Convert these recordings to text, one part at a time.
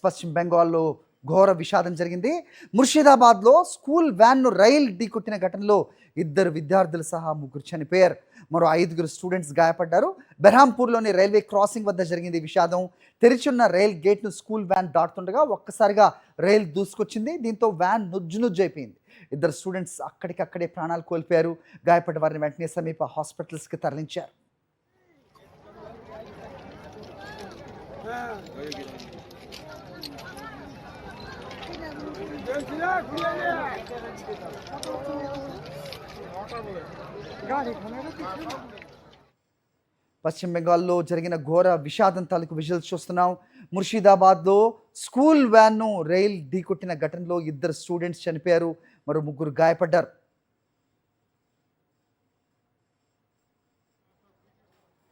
పశ్చిమ బెంగాల్లో ఘోర విషాదం జరిగింది. ముర్షిదాబాద్లో స్కూల్ వ్యాన్ను రైలు ఢీకొట్టిన ఘటనలో 2 విద్యార్థులు సహా 3 చనిపోయారు. మరో 5 స్టూడెంట్స్ గాయపడ్డారు. బెర్హాంపూర్లోని రైల్వే క్రాసింగ్ వద్ద జరిగింది విషాదం. తెరిచున్న రైల్ గేట్ను స్కూల్ వ్యాన్ దాటుతుండగా ఒక్కసారిగా రైలు దూసుకొచ్చింది. దీంతో వ్యాన్ నుజ్జునుజ్జైపోయింది. 2 స్టూడెంట్స్ అక్కడికక్కడే ప్రాణాలు కోల్పోయారు. గాయపడ్డ వారిని వెంటనే సమీప హాస్పిటల్స్కి తరలించారు. పశ్చిమ బెంగాల్లో జరిగిన ఘోర విషాదం తాలూకు విజువల్స్ చూస్తున్నాం. ముర్షిదాబాద్లో స్కూల్ వ్యాన్ను రైలు ఢీకొట్టిన ఘటనలో 2 స్టూడెంట్స్ చనిపోయారు. మరో 3 గాయపడ్డారు.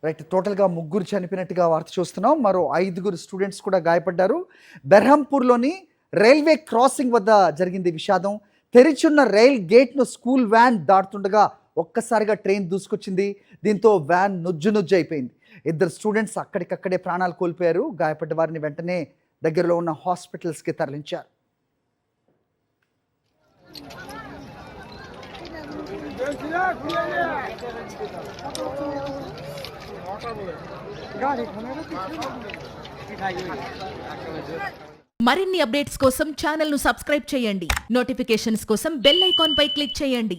రైట్, టోటల్గా 3 చనిపోయినట్టుగా వార్త చూస్తున్నాం. మరో 5 స్టూడెంట్స్ కూడా గాయపడ్డారు. బెర్హాంపూర్లోని రైల్వే క్రాసింగ్ వద్ద జరిగింది విషాదం. తెరిచున్న రైల్ గేట్ను స్కూల్ వ్యాన్ దాటుతుండగా ఒక్కసారిగా ట్రైన్ దూసుకొచ్చింది. దీంతో వ్యాన్ నుజ్జునుజ్జైపోయింది. 2 స్టూడెంట్స్ అక్కడికక్కడే ప్రాణాలు కోల్పోయారు. గాయపడ్డ వారిని వెంటనే దగ్గరలో ఉన్న హాస్పిటల్స్కి తరలించారు. మరిన్ని అప్డేట్స్ కోసం ఛానల్ ను సబ్స్క్రైబ్ చేయండి. నోటిఫికేషన్స్ కోసం బెల్ ఐకాన్ పై క్లిక్ చేయండి.